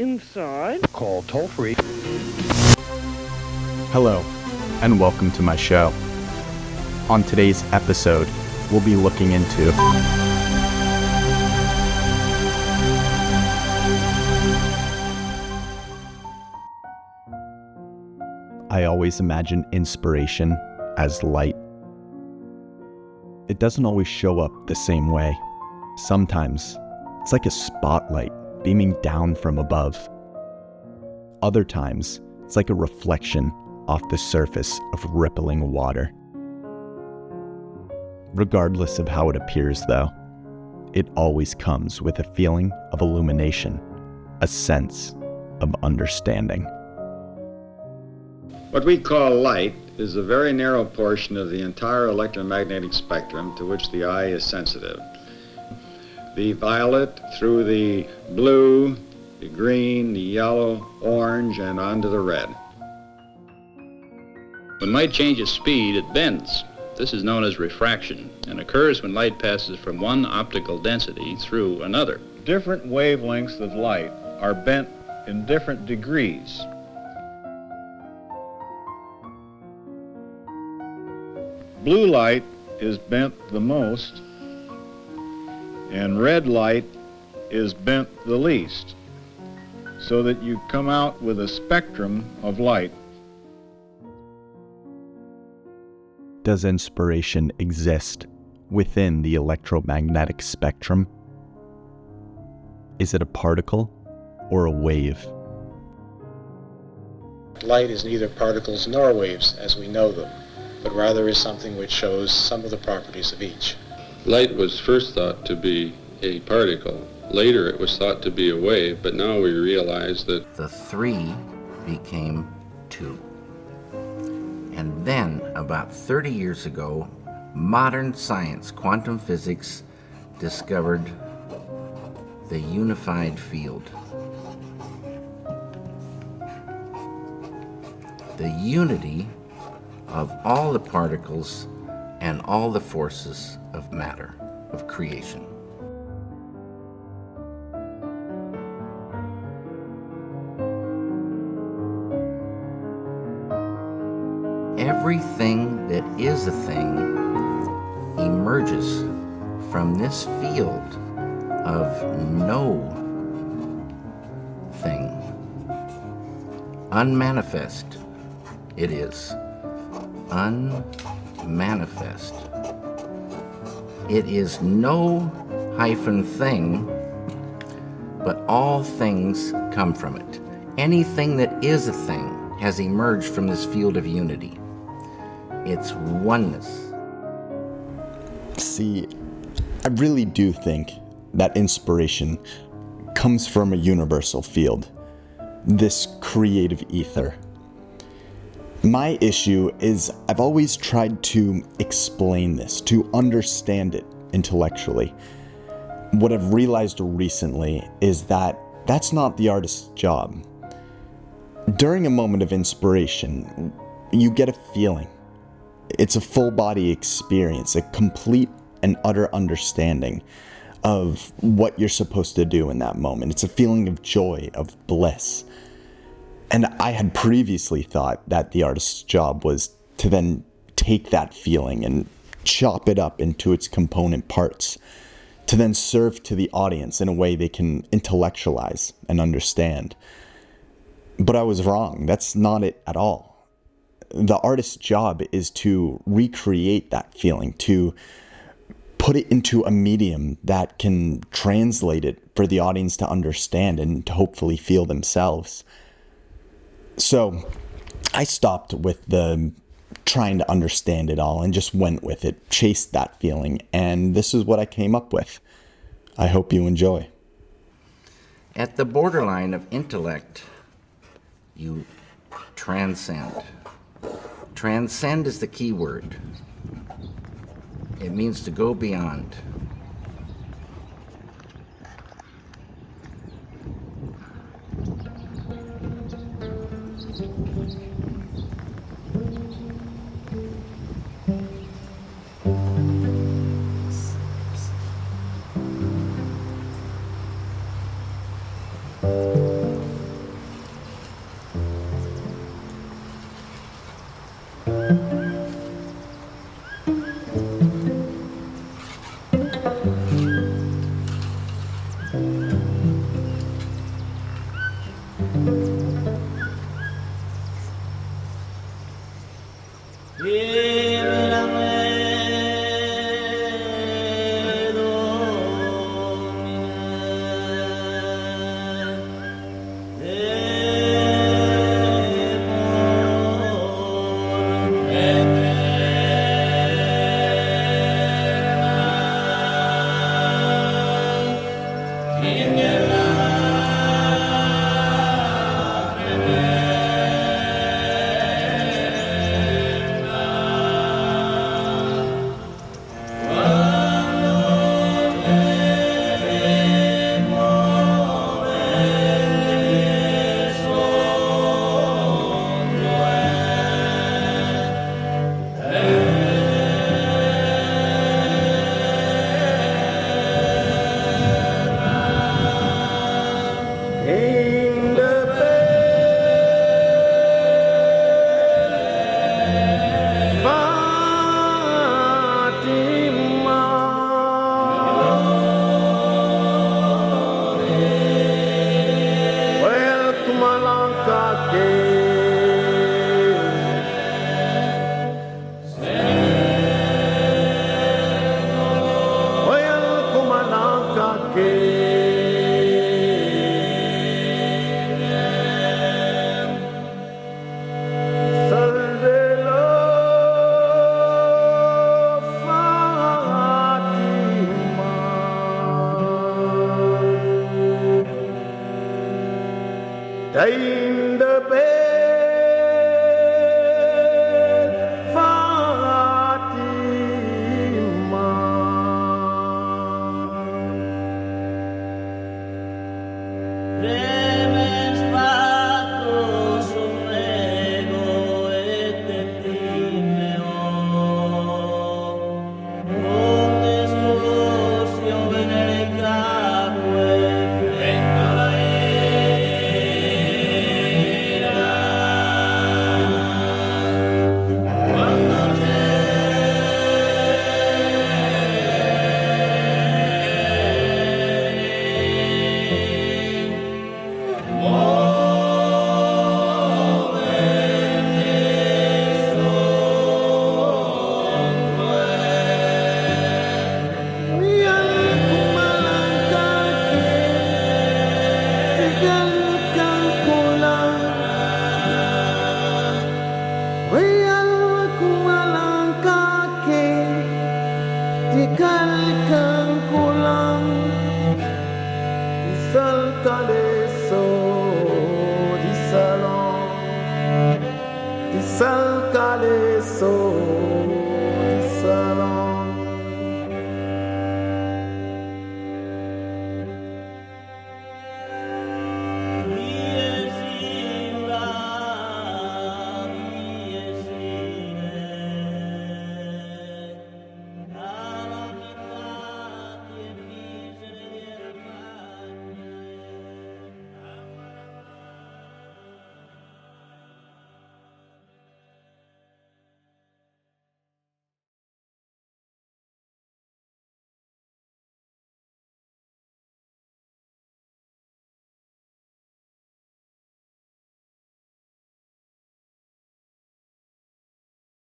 inside. Call toll-free. Hello, and welcome to my show. On today's episode, we'll be looking into I always imagine inspiration as light. It doesn't always show up the same way. Sometimes, it's like a spotlight beaming down from above. Other times, it's like a reflection off the surface of rippling water. Regardless of how it appears, though, it always comes with a feeling of illumination, a sense of understanding. What we call light is a very narrow portion of the entire electromagnetic spectrum to which the eye is sensitive. The violet through the blue, the green, the yellow, orange, and on to the red. When light changes speed, it bends. This is known as refraction and occurs when light passes from one optical density through another. Different wavelengths of light are bent in different degrees. Blue light is bent the most, and red light is bent the least, so that you come out with a spectrum of light. Does inspiration exist within the electromagnetic spectrum? Is it a particle or a wave? Light is neither particles nor waves as we know them, but rather is something which shows some of the properties of each. Light was first thought to be a particle. Later it was thought to be a wave, but now we realize that the 3 became 2. And then, about 30 years ago, modern science, quantum physics, discovered the unified field. The unity of all the particles and all the forces of matter, of creation. Everything that is a thing emerges from this field of no thing. Unmanifest it is. Unmanifest. It is no hyphen thing, but all things come from it. Anything that is a thing has emerged from this field of unity. It's oneness. See, I really do think that inspiration comes from a universal field, this creative ether. My issue is I've always tried to explain this, to understand it intellectually. What I've realized recently is that that's not the artist's job. During a moment of inspiration, you get a feeling. It's a full body experience, a complete and utter understanding of what you're supposed to do in that moment. It's a feeling of joy, of bliss. And I had previously thought that the artist's job was to then take that feeling and chop it up into its component parts, to then serve to the audience in a way they can intellectualize and understand. But I was wrong. That's not it at all. The artist's job is to recreate that feeling, to put it into a medium that can translate it for the audience to understand and to hopefully feel themselves. So I stopped with the trying to understand it all and just went with it, chased that feeling, and this is what I came up with. I hope you enjoy. At the borderline of intellect, you transcend. Transcend is the key word. It means to go beyond. in the bed di salon, di salcale so.